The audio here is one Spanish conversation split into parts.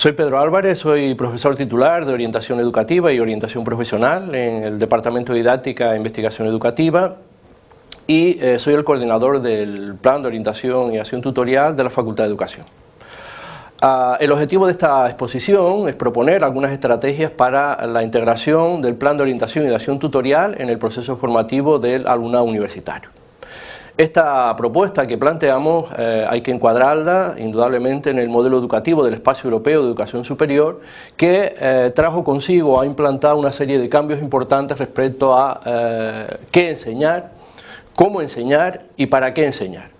Soy Pedro Álvarez, soy profesor titular de Orientación Educativa y Orientación Profesional en el Departamento de Didáctica e Investigación Educativa y soy el coordinador del Plan de Orientación y Acción Tutorial de la Facultad de Educación. El objetivo de esta exposición es proponer algunas estrategias para la integración del Plan de Orientación y de Acción Tutorial en el proceso formativo del alumnado universitario. Esta propuesta que planteamos hay que encuadrarla indudablemente en el modelo educativo del Espacio Europeo de Educación Superior, que trajo consigo, ha implantado una serie de cambios importantes respecto a qué enseñar, cómo enseñar y para qué enseñar.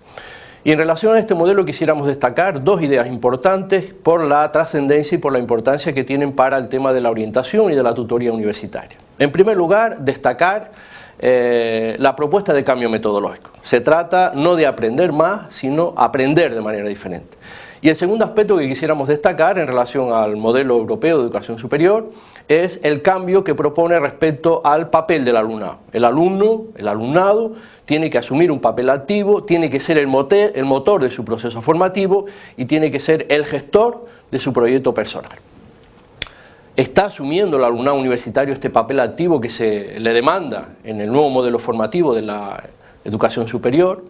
Y en relación a este modelo quisiéramos destacar dos ideas importantes por la trascendencia y por la importancia que tienen para el tema de la orientación y de la tutoría universitaria. En primer lugar, destacar la propuesta de cambio metodológico. Se trata no de aprender más, sino aprender de manera diferente. Y el segundo aspecto que quisiéramos destacar en relación al modelo europeo de educación superior es el cambio que propone respecto al papel del alumnado. El alumnado tiene que asumir un papel activo, tiene que ser el motor de su proceso formativo y tiene que ser el gestor de su proyecto personal. ¿Está asumiendo el alumnado universitario este papel activo que se le demanda en el nuevo modelo formativo de la educación superior?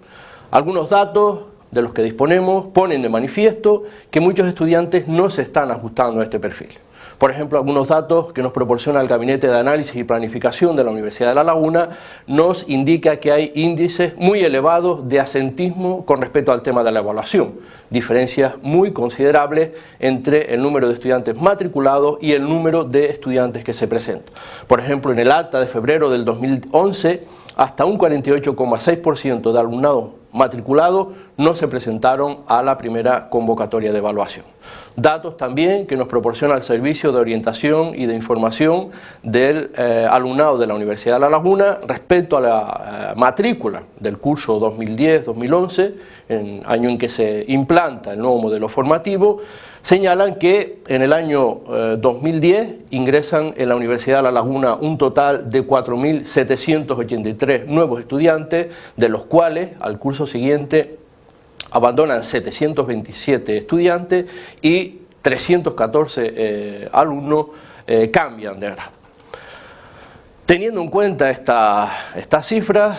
Algunos datos de los que disponemos ponen de manifiesto que muchos estudiantes no se están ajustando a este perfil. Por ejemplo, algunos datos que nos proporciona el Gabinete de Análisis y Planificación de la Universidad de La Laguna nos indica que hay índices muy elevados de asentismo con respecto al tema de la evaluación, diferencias muy considerables entre el número de estudiantes matriculados y el número de estudiantes que se presentan. Por ejemplo, en el acta de febrero del 2011, hasta un 48,6% de alumnado matriculados no se presentaron a la primera convocatoria de evaluación. Datos también que nos proporciona el Servicio de Orientación y de Información del alumnado de la Universidad de La Laguna respecto a la matrícula del curso 2010-2011, año en que se implanta el nuevo modelo formativo, señalan que en el año 2010 ingresan en la Universidad de La Laguna un total de 4.783 nuevos estudiantes, de los cuales al curso siguiente abandonan 727 estudiantes y 314 alumnos cambian de grado. Teniendo en cuenta estas cifras,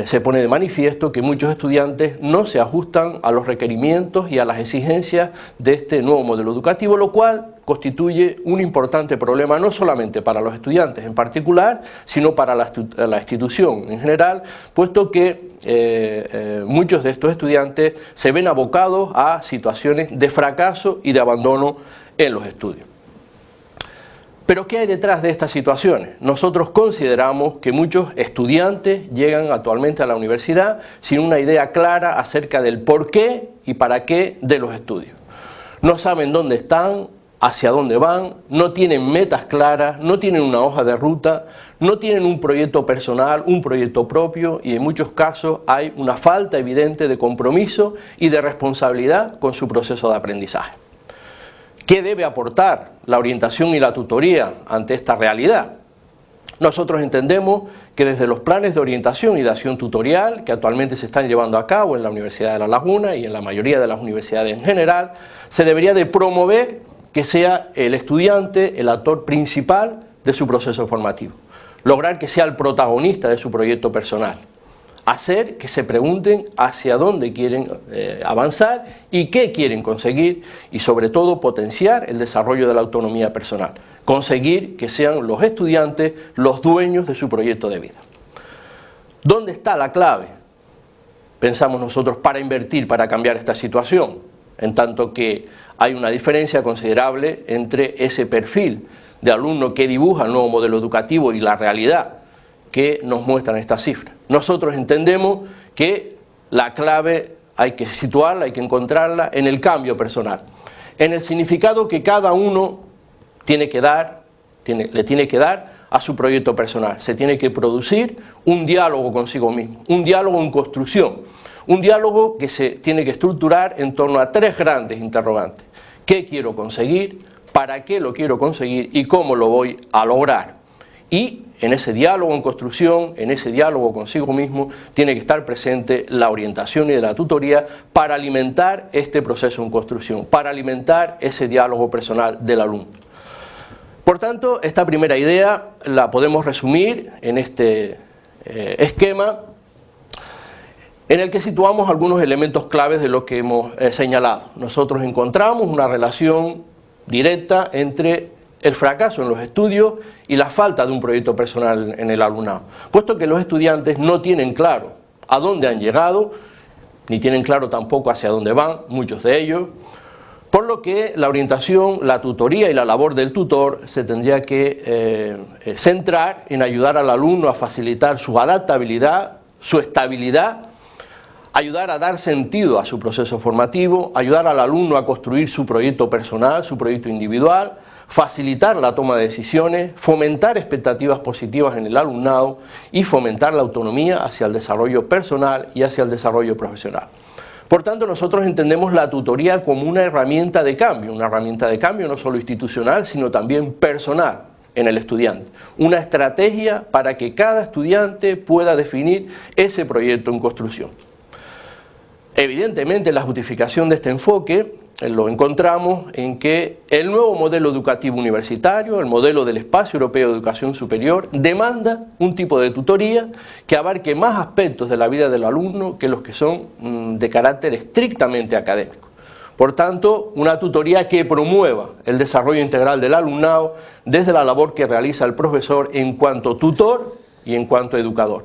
se pone de manifiesto que muchos estudiantes no se ajustan a los requerimientos y a las exigencias de este nuevo modelo educativo, lo cual constituye un importante problema no solamente para los estudiantes en particular, sino para la institución en general, puesto que muchos de estos estudiantes se ven abocados a situaciones de fracaso y de abandono en los estudios. ¿Pero qué hay detrás de estas situaciones? Nosotros consideramos que muchos estudiantes llegan actualmente a la universidad sin una idea clara acerca del por qué y para qué de los estudios. No saben dónde están, hacia dónde van, no tienen metas claras, no tienen una hoja de ruta, no tienen un proyecto personal, un proyecto propio y en muchos casos hay una falta evidente de compromiso y de responsabilidad con su proceso de aprendizaje. ¿Qué debe aportar la orientación y la tutoría ante esta realidad? Nosotros entendemos que desde los planes de orientación y de acción tutorial que actualmente se están llevando a cabo en la Universidad de La Laguna y en la mayoría de las universidades en general, se debería de promover que sea el estudiante el actor principal de su proceso formativo, lograr que sea el protagonista de su proyecto personal, hacer que se pregunten hacia dónde quieren avanzar y qué quieren conseguir y sobre todo potenciar el desarrollo de la autonomía personal, conseguir que sean los estudiantes los dueños de su proyecto de vida. ¿Dónde está la clave? Pensamos nosotros para invertir, para cambiar esta situación, en tanto que hay una diferencia considerable entre ese perfil de alumno que dibuja el nuevo modelo educativo y la realidad que nos muestran estas cifras. Nosotros entendemos que la clave hay que situarla, hay que encontrarla en el cambio personal, en el significado que cada uno le tiene que dar a su proyecto personal. Se tiene que producir un diálogo consigo mismo, un diálogo en construcción, un diálogo que se tiene que estructurar en torno a tres grandes interrogantes. ¿Qué quiero conseguir? ¿Para qué lo quiero conseguir? ¿Y cómo lo voy a lograr? Y en ese diálogo en construcción, en ese diálogo consigo mismo, tiene que estar presente la orientación y la tutoría para alimentar este proceso en construcción, para alimentar ese diálogo personal del alumno. Por tanto, esta primera idea la podemos resumir en este esquema en el que situamos algunos elementos claves de lo que hemos señalado. Nosotros encontramos una relación directa entre el fracaso en los estudios y la falta de un proyecto personal en el alumnado, puesto que los estudiantes no tienen claro a dónde han llegado, ni tienen claro tampoco hacia dónde van, muchos de ellos, por lo que la orientación, la tutoría y la labor del tutor se tendría que centrar en ayudar al alumno a facilitar su adaptabilidad, su estabilidad, ayudar a dar sentido a su proceso formativo, ayudar al alumno a construir su proyecto personal, su proyecto individual, facilitar la toma de decisiones, fomentar expectativas positivas en el alumnado y fomentar la autonomía hacia el desarrollo personal y hacia el desarrollo profesional. Por tanto, nosotros entendemos la tutoría como una herramienta de cambio no solo institucional, sino también personal en el estudiante. Una estrategia para que cada estudiante pueda definir ese proyecto en construcción. Evidentemente, la justificación de este enfoque lo encontramos en que el nuevo modelo educativo universitario, el modelo del Espacio Europeo de Educación Superior, demanda un tipo de tutoría que abarque más aspectos de la vida del alumno que los que son de carácter estrictamente académico. Por tanto, una tutoría que promueva el desarrollo integral del alumnado desde la labor que realiza el profesor en cuanto tutor y en cuanto educador.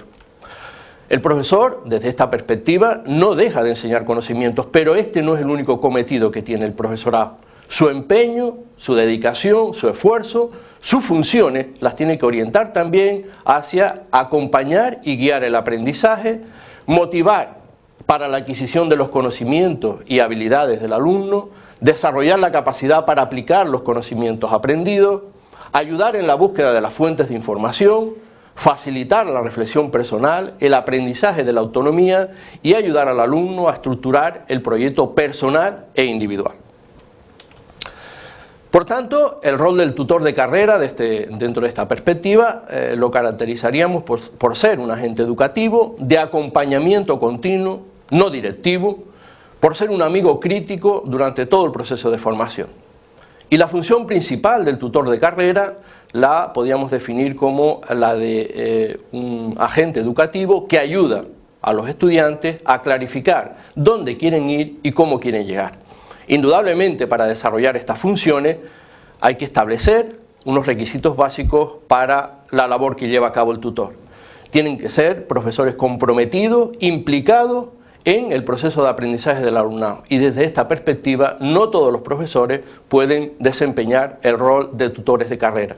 El profesor, desde esta perspectiva, no deja de enseñar conocimientos, pero este no es el único cometido que tiene el profesorado. Su empeño, su dedicación, su esfuerzo, sus funciones las tiene que orientar también hacia acompañar y guiar el aprendizaje, motivar para la adquisición de los conocimientos y habilidades del alumno, desarrollar la capacidad para aplicar los conocimientos aprendidos, ayudar en la búsqueda de las fuentes de información, facilitar la reflexión personal, el aprendizaje de la autonomía y ayudar al alumno a estructurar el proyecto personal e individual. Por tanto, el rol del tutor de carrera dentro de esta perspectiva lo caracterizaríamos por ser un agente educativo de acompañamiento continuo, no directivo, por ser un amigo crítico durante todo el proceso de formación. Y la función principal del tutor de carrera la podríamos definir como la de un agente educativo que ayuda a los estudiantes a clarificar dónde quieren ir y cómo quieren llegar. Indudablemente, para desarrollar estas funciones hay que establecer unos requisitos básicos para la labor que lleva a cabo el tutor. Tienen que ser profesores comprometidos, implicados en el proceso de aprendizaje del alumnado, y desde esta perspectiva no todos los profesores pueden desempeñar el rol de tutores de carrera.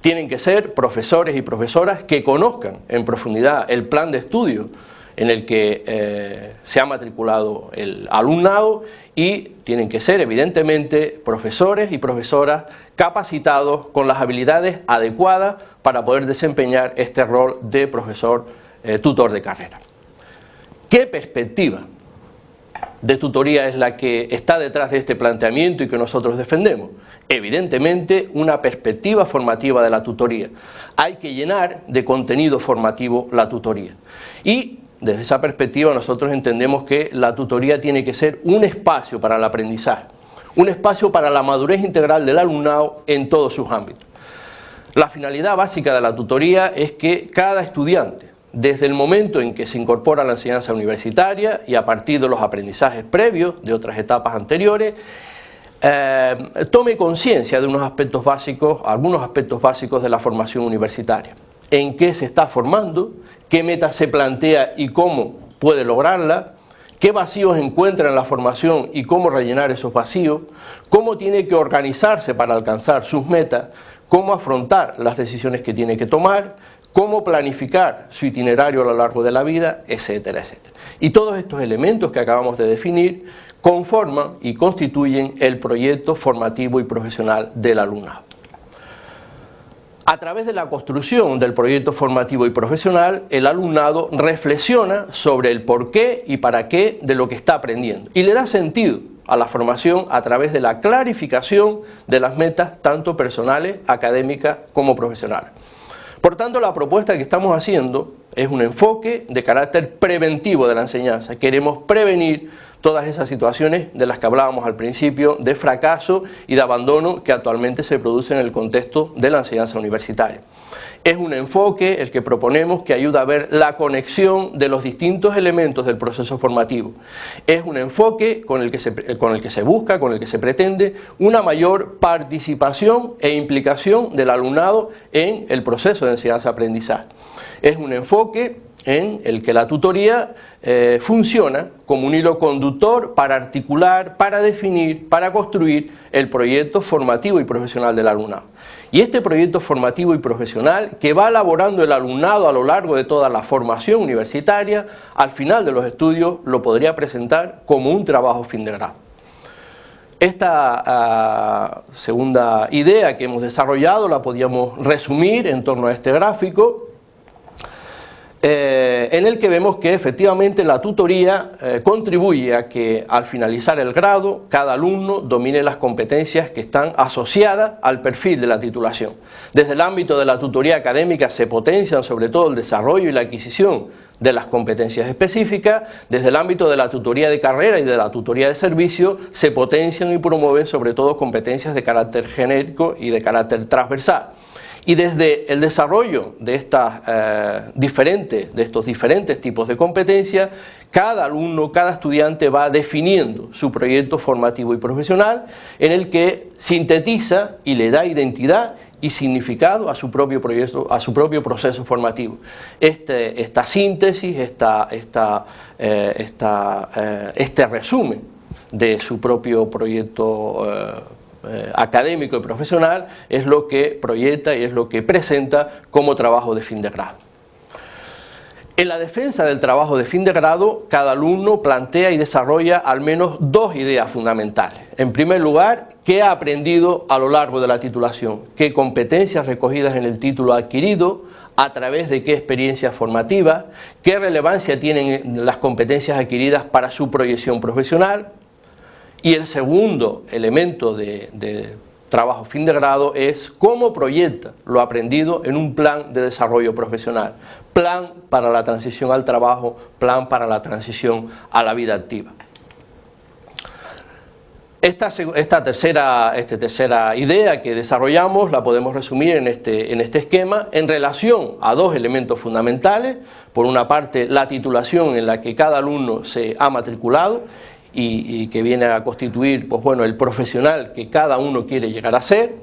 Tienen que ser profesores y profesoras que conozcan en profundidad el plan de estudio en el que se ha matriculado el alumnado, y tienen que ser evidentemente profesores y profesoras capacitados con las habilidades adecuadas para poder desempeñar este rol de profesor tutor de carrera. ¿Qué perspectiva de tutoría es la que está detrás de este planteamiento y que nosotros defendemos? Evidentemente, una perspectiva formativa de la tutoría. Hay que llenar de contenido formativo la tutoría. Y desde esa perspectiva nosotros entendemos que la tutoría tiene que ser un espacio para el aprendizaje, un espacio para la madurez integral del alumnado en todos sus ámbitos. La finalidad básica de la tutoría es que cada estudiante, desde el momento en que se incorpora a la enseñanza universitaria y a partir de los aprendizajes previos de otras etapas anteriores, tome conciencia de unos aspectos básicos, algunos aspectos básicos de la formación universitaria. En qué se está formando, qué metas se plantea y cómo puede lograrla, qué vacíos encuentra en la formación y cómo rellenar esos vacíos, cómo tiene que organizarse para alcanzar sus metas, cómo afrontar las decisiones que tiene que tomar, cómo planificar su itinerario a lo largo de la vida, etcétera, etcétera. Y todos estos elementos que acabamos de definir conforman y constituyen el proyecto formativo y profesional del alumnado. A través de la construcción del proyecto formativo y profesional, el alumnado reflexiona sobre el porqué y para qué de lo que está aprendiendo y le da sentido a la formación a través de la clarificación de las metas tanto personales, académicas como profesionales. Por tanto, la propuesta que estamos haciendo es un enfoque de carácter preventivo de la enseñanza. Queremos prevenir todas esas situaciones de las que hablábamos al principio, de fracaso y de abandono que actualmente se producen en el contexto de la enseñanza universitaria. Es un enfoque el que proponemos que ayuda a ver la conexión de los distintos elementos del proceso formativo. Es un enfoque con el que se busca, con el que se pretende una mayor participación e implicación del alumnado en el proceso de enseñanza-aprendizaje. Es un enfoque en el que la tutoría funciona como un hilo conductor para articular, para definir, para construir el proyecto formativo y profesional del alumnado. Y este proyecto formativo y profesional que va elaborando el alumnado a lo largo de toda la formación universitaria, al final de los estudios lo podría presentar como un trabajo fin de grado. Esta segunda idea que hemos desarrollado la podríamos resumir en torno a este gráfico, en el que vemos que efectivamente la tutoría contribuye a que al finalizar el grado cada alumno domine las competencias que están asociadas al perfil de la titulación. Desde el ámbito de la tutoría académica se potencian sobre todo el desarrollo y la adquisición de las competencias específicas. Desde el ámbito de la tutoría de carrera y de la tutoría de servicio se potencian y promueven sobre todo competencias de carácter genérico y de carácter transversal. Y desde el desarrollo de estos diferentes tipos de competencias, cada alumno, cada estudiante va definiendo su proyecto formativo y profesional, en el que sintetiza y le da identidad y significado a su propio proyecto, a su propio proceso formativo. Esta síntesis, este resumen de su propio proyecto académico y profesional es lo que proyecta y es lo que presenta como trabajo de fin de grado. En la defensa del trabajo de fin de grado, cada alumno plantea y desarrolla al menos dos ideas fundamentales. En primer lugar, ¿qué ha aprendido a lo largo de la titulación? ¿Qué competencias recogidas en el título ha adquirido? ¿A través de qué experiencias formativas? ¿Qué relevancia tienen las competencias adquiridas para su proyección profesional? Y el segundo elemento de trabajo fin de grado es cómo proyecta lo aprendido en un plan de desarrollo profesional, plan para la transición al trabajo, plan para la transición a la vida activa. Esta tercera idea que desarrollamos la podemos resumir en este esquema en relación a dos elementos fundamentales. Por una parte, la titulación en la que cada alumno se ha matriculado y que viene a constituir pues bueno, el profesional que cada uno quiere llegar a ser,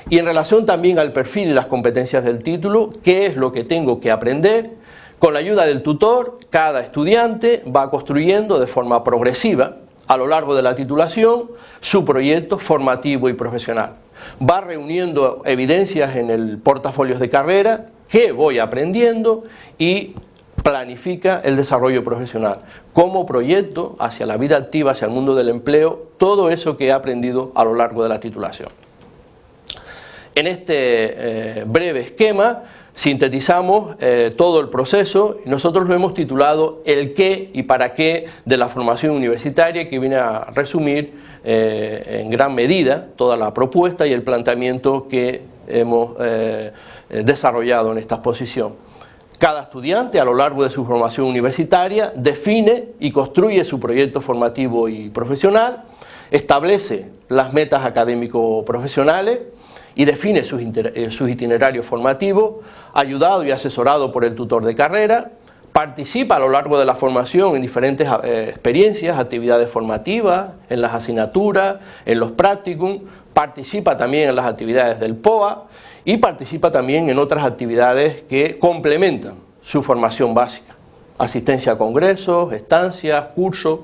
y en relación también al perfil y las competencias del título, qué es lo que tengo que aprender. Con la ayuda del tutor, cada estudiante va construyendo de forma progresiva a lo largo de la titulación su proyecto formativo y profesional. Va reuniendo evidencias en el portafolio de carrera, qué voy aprendiendo, y planifica el desarrollo profesional, como proyecto hacia la vida activa, hacia el mundo del empleo, todo eso que he aprendido a lo largo de la titulación. En este breve esquema sintetizamos todo el proceso y nosotros lo hemos titulado el qué y para qué de la formación universitaria, que viene a resumir en gran medida toda la propuesta y el planteamiento que hemos desarrollado en esta exposición. Cada estudiante a lo largo de su formación universitaria define y construye su proyecto formativo y profesional, establece las metas académico-profesionales y define sus itinerarios formativos, ayudado y asesorado por el tutor de carrera, participa a lo largo de la formación en diferentes experiencias, actividades formativas, en las asignaturas, en los practicum, participa también en las actividades del POA, y participa también en otras actividades que complementan su formación básica, asistencia a congresos, estancias, cursos.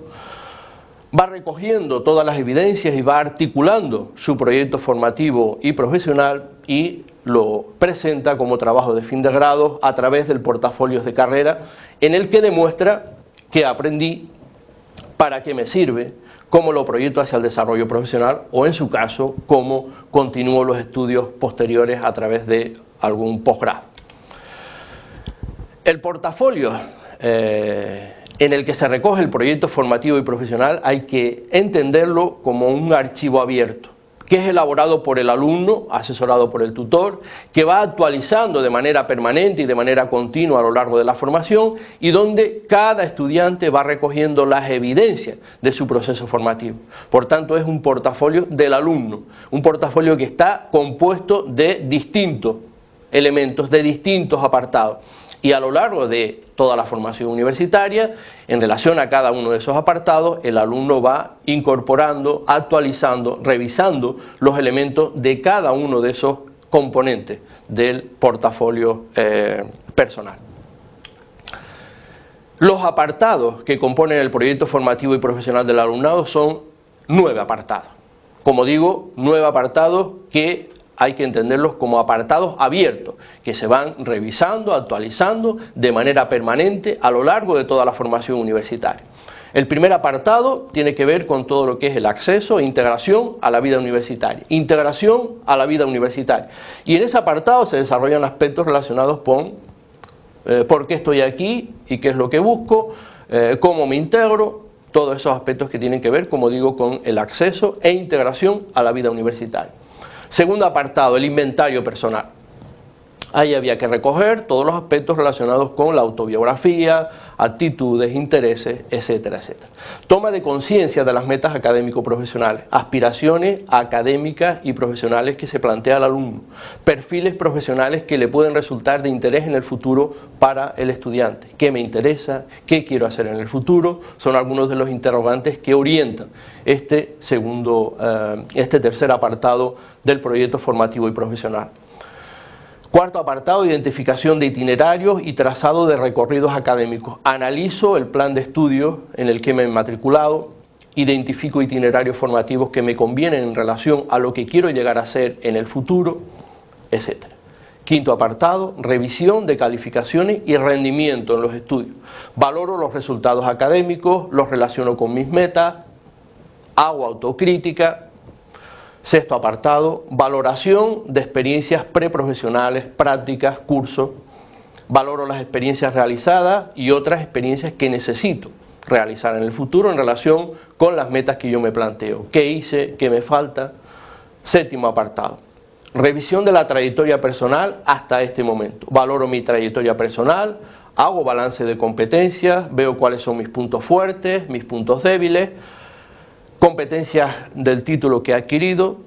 Va recogiendo todas las evidencias y va articulando su proyecto formativo y profesional y lo presenta como trabajo de fin de grado a través del portafolio de carrera, en el que demuestra qué aprendí, para qué me sirve, cómo lo proyecto hacia el desarrollo profesional o, en su caso, cómo continúo los estudios posteriores a través de algún posgrado. El portafolio en el que se recoge el proyecto formativo y profesional hay que entenderlo como un archivo abierto que es elaborado por el alumno, asesorado por el tutor, que va actualizando de manera permanente y de manera continua a lo largo de la formación y donde cada estudiante va recogiendo las evidencias de su proceso formativo. Por tanto, es un portafolio del alumno, un portafolio que está compuesto de distintos elementos, de distintos apartados. Y a lo largo de toda la formación universitaria, en relación a cada uno de esos apartados, el alumno va incorporando, actualizando, revisando los elementos de cada uno de esos componentes del portafolio personal. Los apartados que componen el proyecto formativo y profesional del alumnado son 9 apartados. Como digo, 9 apartados que hay que entenderlos como apartados abiertos, que se van revisando, actualizando de manera permanente a lo largo de toda la formación universitaria. El primer apartado tiene que ver con todo lo que es el acceso e integración a la vida universitaria. Integración a la vida universitaria. Y en ese apartado se desarrollan aspectos relacionados con por qué estoy aquí y qué es lo que busco, cómo me integro, todos esos aspectos que tienen que ver, como digo, con el acceso e integración a la vida universitaria. Segundo apartado, el inventario personal. Ahí había que recoger todos los aspectos relacionados con la autobiografía, actitudes, intereses, etcétera, etcétera. Toma de conciencia de las metas académico-profesionales, aspiraciones académicas y profesionales que se plantea el alumno, perfiles profesionales que le pueden resultar de interés en el futuro para el estudiante. ¿Qué me interesa? ¿Qué quiero hacer en el futuro? Son algunos de los interrogantes que orientan este tercer apartado del proyecto formativo y profesional. Cuarto apartado, identificación de itinerarios y trazado de recorridos académicos. Analizo el plan de estudios en el que me he matriculado, identifico itinerarios formativos que me convienen en relación a lo que quiero llegar a ser en el futuro, etc. Quinto apartado, revisión de calificaciones y rendimiento en los estudios. Valoro los resultados académicos, los relaciono con mis metas, hago autocrítica. Sexto apartado, valoración de experiencias preprofesionales, prácticas, cursos. Valoro las experiencias realizadas y otras experiencias que necesito realizar en el futuro en relación con las metas que yo me planteo. ¿Qué hice? ¿Qué me falta? Séptimo apartado, revisión de la trayectoria personal hasta este momento. Valoro mi trayectoria personal, hago balance de competencias, veo cuáles son mis puntos fuertes, mis puntos débiles, competencias del título que he adquirido.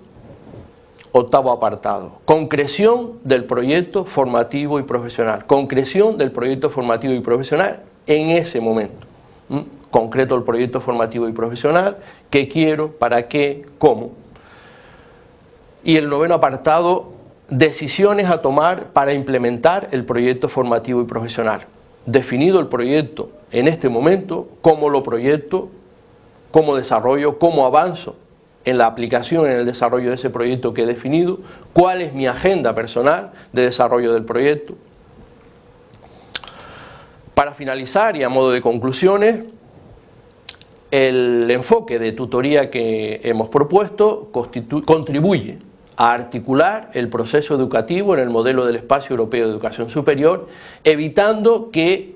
Octavo apartado, concreción del proyecto formativo y profesional. Concreción del proyecto formativo y profesional en ese momento. Concreto el proyecto formativo y profesional, qué quiero, para qué, cómo. Y el noveno apartado, decisiones a tomar para implementar el proyecto formativo y profesional. Definido el proyecto en este momento, cómo lo proyecto, cómo desarrollo, cómo avanzo en la aplicación, en el desarrollo de ese proyecto que he definido, cuál es mi agenda personal de desarrollo del proyecto. Para finalizar y a modo de conclusiones, el enfoque de tutoría que hemos propuesto contribuye a articular el proceso educativo en el modelo del Espacio Europeo de Educación Superior, evitando que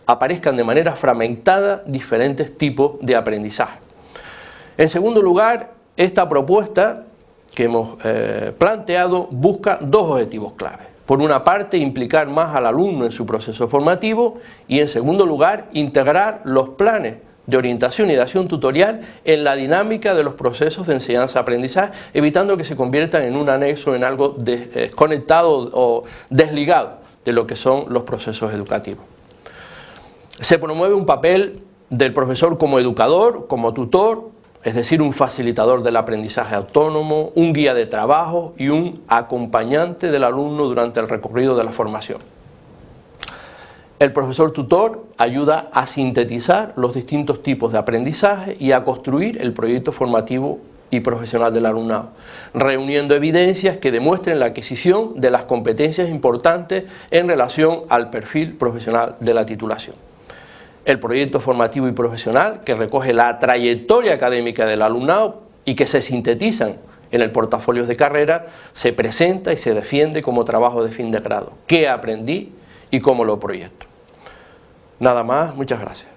aparezcan de manera fragmentada diferentes tipos de aprendizaje. En segundo lugar, esta propuesta que hemos planteado busca dos objetivos claves. Por una parte, implicar más al alumno en su proceso formativo y, en segundo lugar, integrar los planes de orientación y de acción tutorial en la dinámica de los procesos de enseñanza-aprendizaje, evitando que se conviertan en un anexo, en algo desconectado o desligado de lo que son los procesos educativos. Se promueve un papel del profesor como educador, como tutor, es decir, un facilitador del aprendizaje autónomo, un guía de trabajo y un acompañante del alumno durante el recorrido de la formación. El profesor tutor ayuda a sintetizar los distintos tipos de aprendizaje y a construir el proyecto formativo y profesional del alumnado, reuniendo evidencias que demuestren la adquisición de las competencias importantes en relación al perfil profesional de la titulación. El proyecto formativo y profesional, que recoge la trayectoria académica del alumnado y que se sintetizan en el portafolio de carrera, se presenta y se defiende como trabajo de fin de grado. ¿Qué aprendí y cómo lo proyecto? Nada más, muchas gracias.